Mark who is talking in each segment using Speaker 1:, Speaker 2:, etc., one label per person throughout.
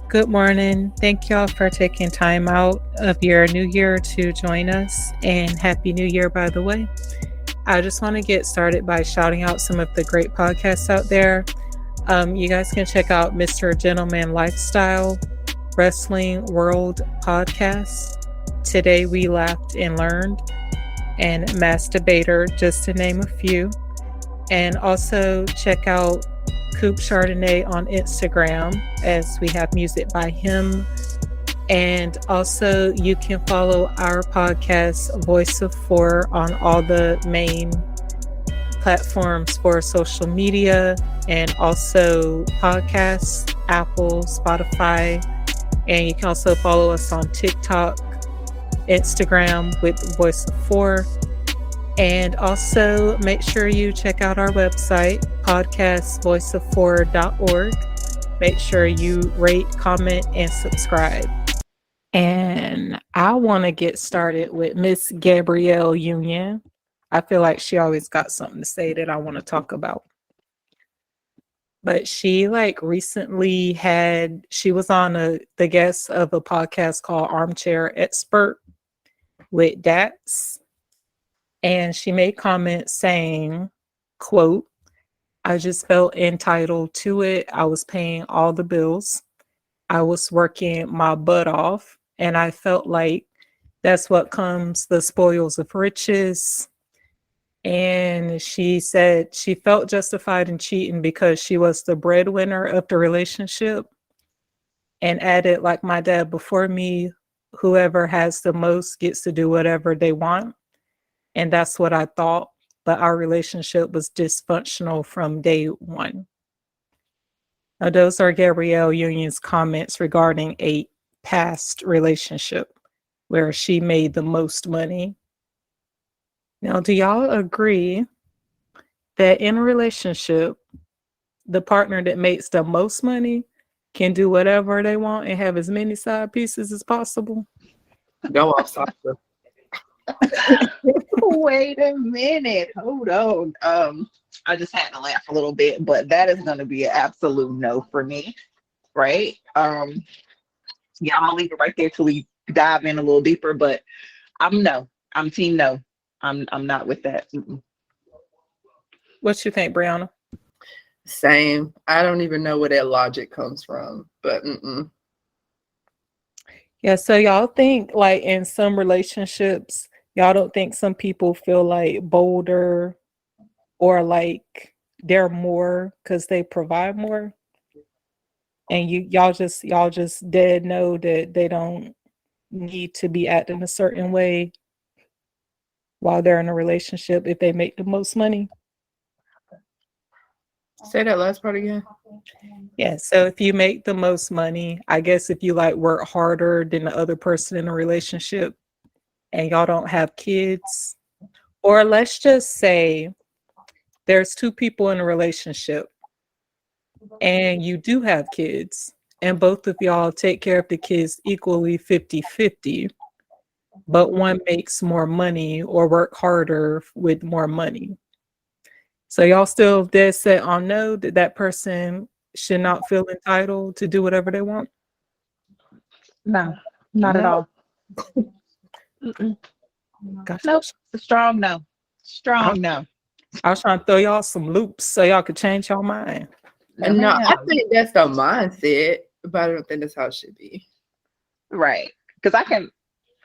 Speaker 1: Good morning. Thank y'all for taking time out of your new year to join us. And Happy New Year, by the way. I just want to get started by shouting out some of the great podcasts out there. You guys can check out Mr. Gentleman Lifestyle, Wrestling World Podcast, Today We Laughed and Learned, and Masturbator, just to name a few. And also check out Coop Chardonnay on Instagram, as we have music by him. And also you can follow our podcast, Voice of Four, on all the main platforms for social media and also podcasts, Apple, Spotify. And you can also follow us on TikTok, Instagram with Voice of Four. And also make sure you check out our website, podcastvoiceof4.org. Make sure you rate, comment, and subscribe. And I want to get started with Miss Gabrielle Union. I feel like she always got something to say that I want to talk about. But she recently she was on the guest of a podcast called Armchair Expert with Dax. And she made comments saying, quote, "I just felt entitled to it. I was paying all the bills. I was working my butt off. And I felt like that's what comes the spoils of riches." And she said she felt justified in cheating because she was the breadwinner of the relationship, and added, "Like my dad before me, whoever has the most gets to do whatever they want. And that's what I thought, but our relationship was dysfunctional from day one." Now, those are Gabrielle Union's comments regarding a past relationship where she made the most money. Now, do y'all agree that in a relationship, the partner that makes the most money can do whatever they want and have as many side pieces as possible?
Speaker 2: Go off, Sasha.
Speaker 3: Wait a minute. Hold on. I just had to laugh a little bit, but that is going to be an absolute no for me, right? Yeah, I'm gonna leave it right there till we dive in a little deeper. But I'm no. I'm team no. I'm not with that. Mm-mm.
Speaker 1: What you think, Brianna?
Speaker 2: Same. I don't even know where that logic comes from, but
Speaker 1: Yeah, so y'all think in some relationships, y'all don't think some people feel bolder or they're more because they provide more? And y'all just dead know that they don't need to be acting a certain way while they're in a relationship if they make the most money?
Speaker 2: say that last part again.
Speaker 1: Yeah, so if you make the most money, I guess if you work harder than the other person in a relationship and y'all don't have kids, or let's just say there's two people in a relationship and you do have kids and both of y'all take care of the kids equally 50-50, but one makes more money or work harder with more money. So y'all still dead set on no, that person should not feel entitled to do whatever they want?
Speaker 3: No, not at
Speaker 2: No.
Speaker 3: all. Mm-mm.
Speaker 1: Gosh,
Speaker 3: Nope. Strong no. Strong no.
Speaker 1: I was trying to throw y'all some loops so y'all could change your mind.
Speaker 2: And no, I
Speaker 3: ma'am.
Speaker 2: think that's the mindset, but I don't think that's how it should be.
Speaker 3: Right. Because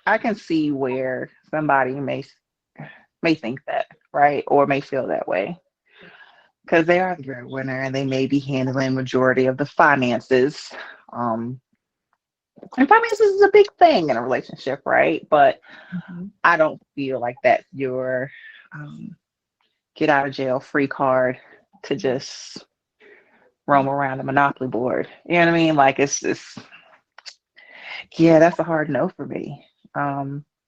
Speaker 3: I can see where somebody may think that, right, or may feel that way, because they are the breadwinner and they may be handling majority of the finances. And finances is a big thing in a relationship, right? But I don't feel like that's your get out of jail free card to just roam around the Monopoly board. You know what I mean? Yeah, that's a hard no for me.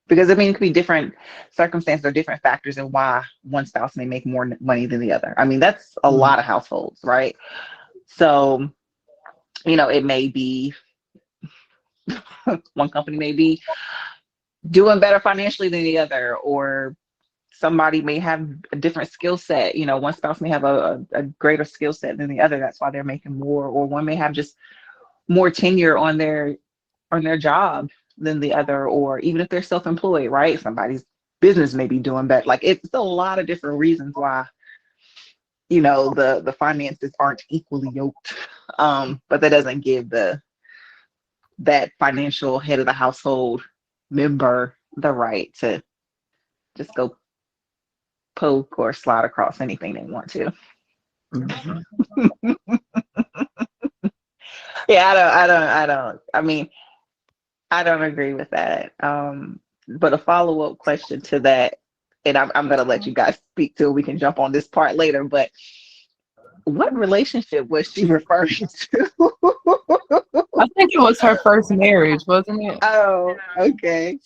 Speaker 3: Because it could be different circumstances or different factors in why one spouse may make more money than the other. I mean, that's a lot of households, right? So, it may be one company may be doing better financially than the other, or somebody may have a different skill set. One spouse may have a greater skill set than the other. That's why they're making more, or one may have just more tenure on their job than the other, or even if they're self-employed, right? Somebody's business may be doing better. Like it's a lot of different reasons why, the finances aren't equally yoked. But that doesn't give that financial head of the household member the right to just go poke or slide across anything they want to.
Speaker 2: Mhm.
Speaker 3: Yeah, I mean, I don't agree with that. But a follow-up question to that, and I'm gonna let you guys speak to it. We can jump on this part later, but what relationship was she referring to?
Speaker 2: I think it was her first marriage, wasn't it?
Speaker 3: Oh, okay.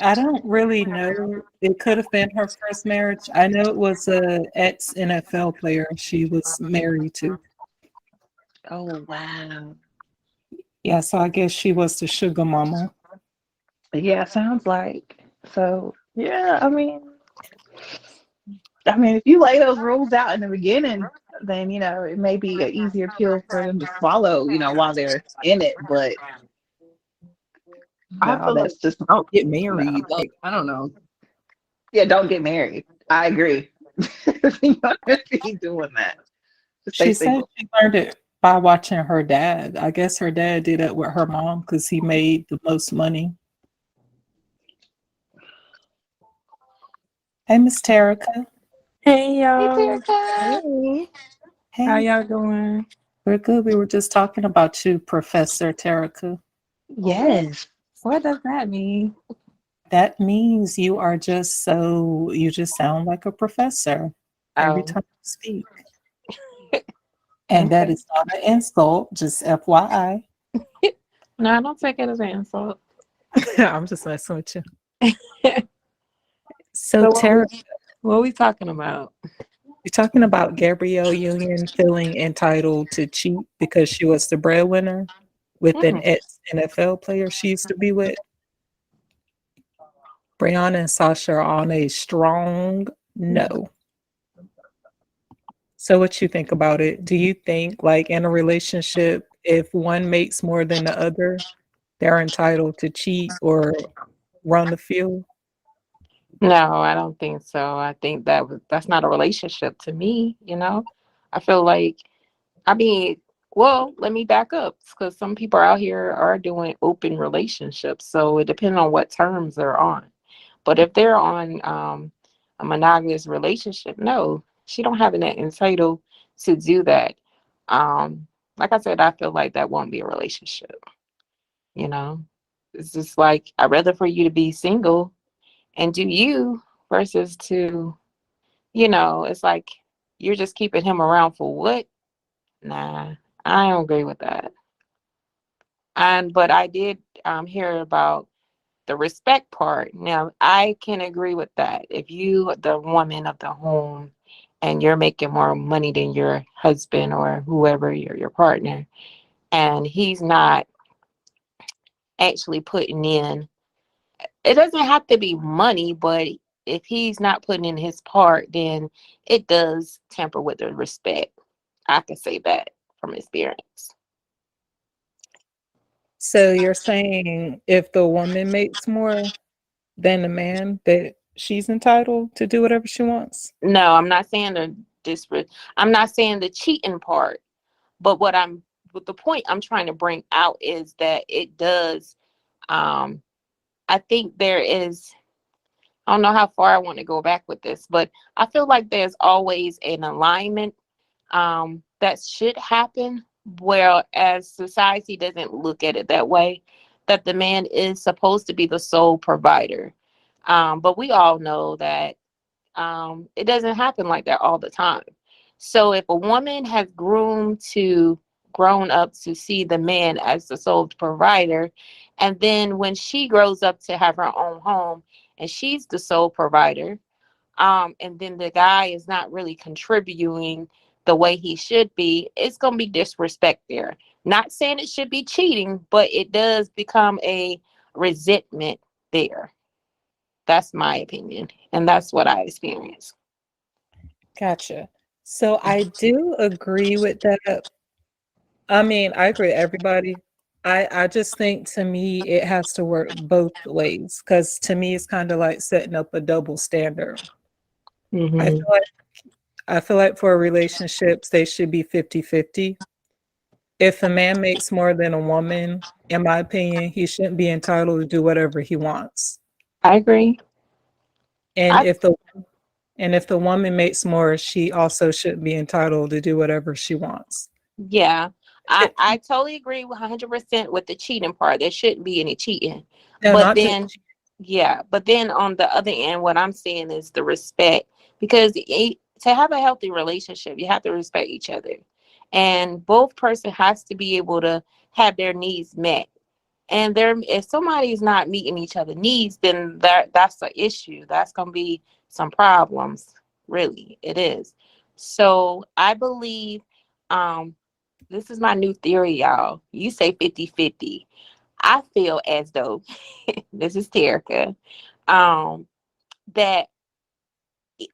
Speaker 1: I don't really know. It could have been her first marriage. I know it was a ex NFL player she was married to.
Speaker 3: Oh, wow.
Speaker 1: Yeah, so I guess she was the sugar mama.
Speaker 3: Yeah, sounds like. So, yeah, if you lay those rules out in the beginning, then it may be an easier pill for them to swallow, while they're in it. But
Speaker 2: I
Speaker 3: no,
Speaker 2: feel like
Speaker 3: that's just
Speaker 2: don't get
Speaker 3: no.
Speaker 2: married. Like, I don't know.
Speaker 3: Yeah, don't get married. I agree. You don't have to be doing that. Just stay
Speaker 1: She said
Speaker 3: single.
Speaker 1: she learned it by watching her dad. I guess her dad did it with her mom because he made the most money. Hey, Miss Terica.
Speaker 4: Hey
Speaker 3: Hey,
Speaker 4: y'all.
Speaker 3: Terica.
Speaker 4: Hey. How
Speaker 1: Hey,
Speaker 4: y'all doing?
Speaker 1: we're good. We were just talking about you, Professor Terica.
Speaker 3: Yes.
Speaker 4: What does that mean?
Speaker 1: That means you just sound like a professor every
Speaker 4: Oh,
Speaker 1: time you speak. And that
Speaker 4: okay.
Speaker 1: is not an insult, just FYI.
Speaker 4: No, I don't take it as an insult.
Speaker 1: I'm just messing with you. So,
Speaker 4: So
Speaker 1: Tara,
Speaker 4: what we talking about?
Speaker 1: you're talking about Gabrielle Union feeling entitled to cheat because she was the breadwinner with an
Speaker 4: Mm.
Speaker 1: ex NFL player she used to be with. Brianna and Sasha are on a strong no. So, what you think about it? Do you think, like in a relationship, if one makes more than the other, they're entitled to cheat or run the field?
Speaker 4: No, I don't think so. I think that's not a relationship to me, you know? I feel like I mean, well, let me back up because some people out here are doing open relationships. So it depends on what terms they're on. But if they're on a monogamous relationship, no, she don't have an entitled to do that. Like I said, I feel like that won't be a relationship. You know, it's just like I'd rather for you to be single and do you versus to, it's like you're just keeping him around for what? Nah, I don't agree with that. And but I did hear about the respect part. Now, I can agree with that. If you, the woman of the home, and you're making more money than your husband or whoever your partner, and he's not actually putting in, it doesn't have to be money, but if he's not putting in his part, then it does temper with the respect. I can say that from experience.
Speaker 1: So, you're saying if the woman makes more than the man, that she's entitled to do whatever she wants?
Speaker 4: No, I'm not saying the disparate. I'm not saying the cheating part. But what the point I'm trying to bring out is that it does. Um, I think there is. I don't know how far I want to go back with this, but I feel like there's always an alignment that should happen. Whereas society doesn't look at it that way, that the man is supposed to be the sole provider. But we all know that it doesn't happen like that all the time. So if a woman has grown up to see the man as the sole provider, and then when she grows up to have her own home and she's the sole provider, and then the guy is not really contributing the way he should be, it's gonna be disrespect there. Not saying it should be cheating, but it does become a resentment there. That's my opinion, and that's what I experienced.
Speaker 1: Gotcha. So I do agree with that I mean, I agree with everybody. I just think to me it has to work both ways because to me it's kind of like setting up a double standard. I
Speaker 4: Hmm.
Speaker 1: feel like I feel like for relationships they should be 50-50. If a man makes more than a woman, in my opinion, he shouldn't be entitled to do whatever he wants.
Speaker 4: I agree.
Speaker 1: And
Speaker 4: I
Speaker 1: if the woman makes more, she also shouldn't be entitled to do whatever she wants.
Speaker 4: Yeah,
Speaker 1: It,
Speaker 4: I totally agree 100% with the cheating part. There shouldn't be any cheating.
Speaker 1: no,
Speaker 4: But
Speaker 1: not just
Speaker 4: then, yeah, but then on the other end, what I'm saying is the respect, because to have a healthy relationship, you have to respect each other, and both person has to be able to have their needs met. And there, if somebody's not meeting each other needs, then that's the issue. That's gonna be some problems. Really, it is. So I believe, um, this is my new theory, y'all. You say 50-50. I feel as though this is Terica, that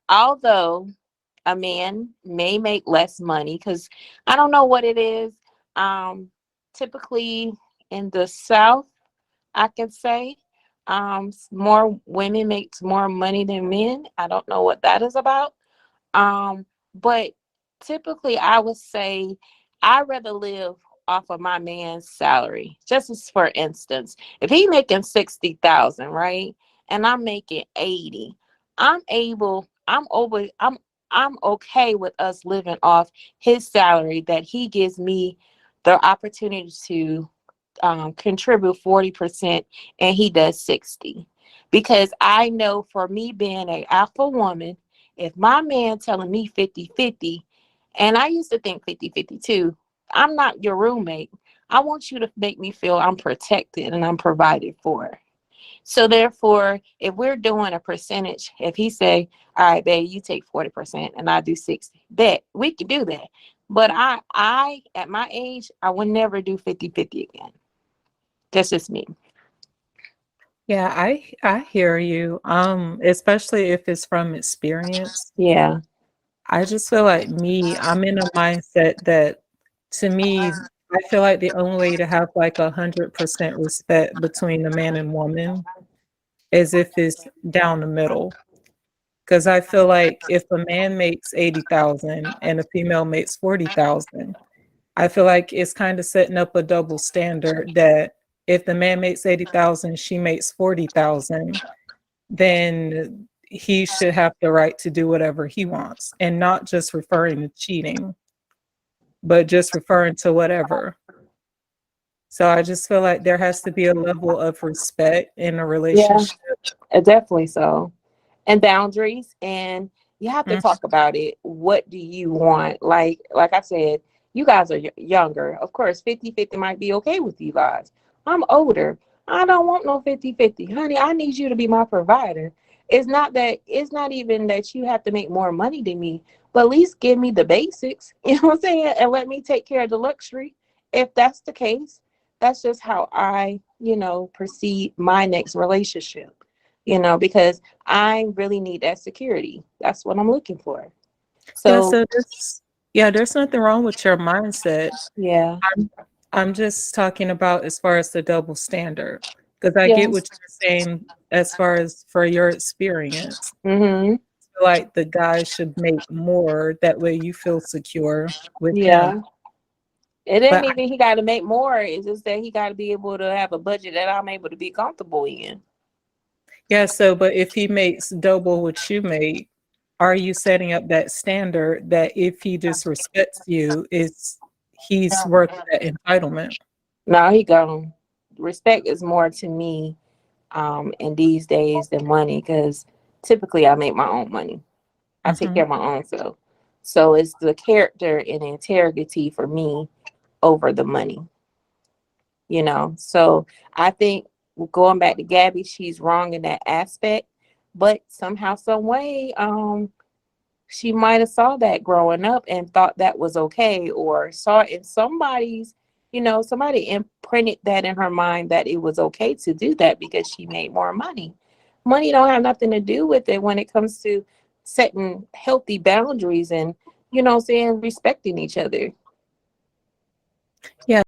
Speaker 4: although a man may make less money, because I don't know what it is, typically in the South, I can say, more women makes more money than men. I don't know what that is about. But typically I would say I'd rather live off of my man's salary. Just as for instance, if he making 60,000, right? And I'm making 80, I'm okay with us living off his salary, that he gives me the opportunity to contribute 40% and he does 60. Because I know, for me being an alpha woman, if my man telling me 50-50, and I used to think 50-50 too, I'm not your roommate. I want you to make me feel I'm protected and I'm provided for. So therefore, if we're doing a percentage, if he say, all right, babe, you take 40% and I do 60, bet we can do that. But I at my age, I would never do 50-50 again. That's just me.
Speaker 1: yeah, I hear you. Especially if it's from experience.
Speaker 4: Yeah.
Speaker 1: I just feel like I'm in a mindset that to me, I feel like the only way to have like 100% respect between a man and woman is if it's down the middle. Because I feel like if a man makes 80,000 and a female makes 40,000, I feel like it's kind of setting up a double standard that if the man makes 80,000, she makes 40,000, then he should have the right to do whatever he wants, and not just referring to cheating, but just referring to whatever. So I just feel like there has to be a level of respect in a
Speaker 4: Yeah,
Speaker 1: relationship.
Speaker 4: definitely so. And boundaries, and you have to
Speaker 1: Mhm.
Speaker 4: talk about it. What do you want? Like I said, you guys are younger. Of course, 50-50 might be okay with you guys. I'm older. I don't want no 50-50. Honey, I need you to be my provider. It's not even that you have to make more money than me, but at least give me the basics. You know what I'm saying? And let me take care of the luxury. If that's the case, that's just how I, perceive my next relationship. Because I really need that security. That's what I'm looking for.
Speaker 1: Yeah,
Speaker 4: So,
Speaker 1: there's nothing wrong with your mindset.
Speaker 4: yeah.
Speaker 1: I'm just talking about as far as the double standard, because I
Speaker 4: Yeah.
Speaker 1: get what you're saying as far as for your experience.
Speaker 4: Mhm.
Speaker 1: Like the guy should make more, that way you feel secure with him.
Speaker 4: Yeah. It ain't
Speaker 1: But
Speaker 4: even he got to make more. It's just that he got to be able to have a budget that I'm able to be comfortable in.
Speaker 1: yeah, but if he makes double what you make, are you setting up that standard that if he disrespects you, he's worth that entitlement?
Speaker 4: No, he gone. Respect is more to me in these days than money, because typically I make my own money. I take
Speaker 1: Hmm.
Speaker 4: care of my own self. So it's the character and integrity for me over the money. So I think, going back to Gabby, she's wrong in that aspect, but somehow, some way, she might have saw that growing up and thought that was okay, or saw it in somebody imprinted that in her mind that it was okay to do that because she made more money. Money don't have nothing to do with it when it comes to setting healthy boundaries and, saying, respecting each other.
Speaker 1: Yeah,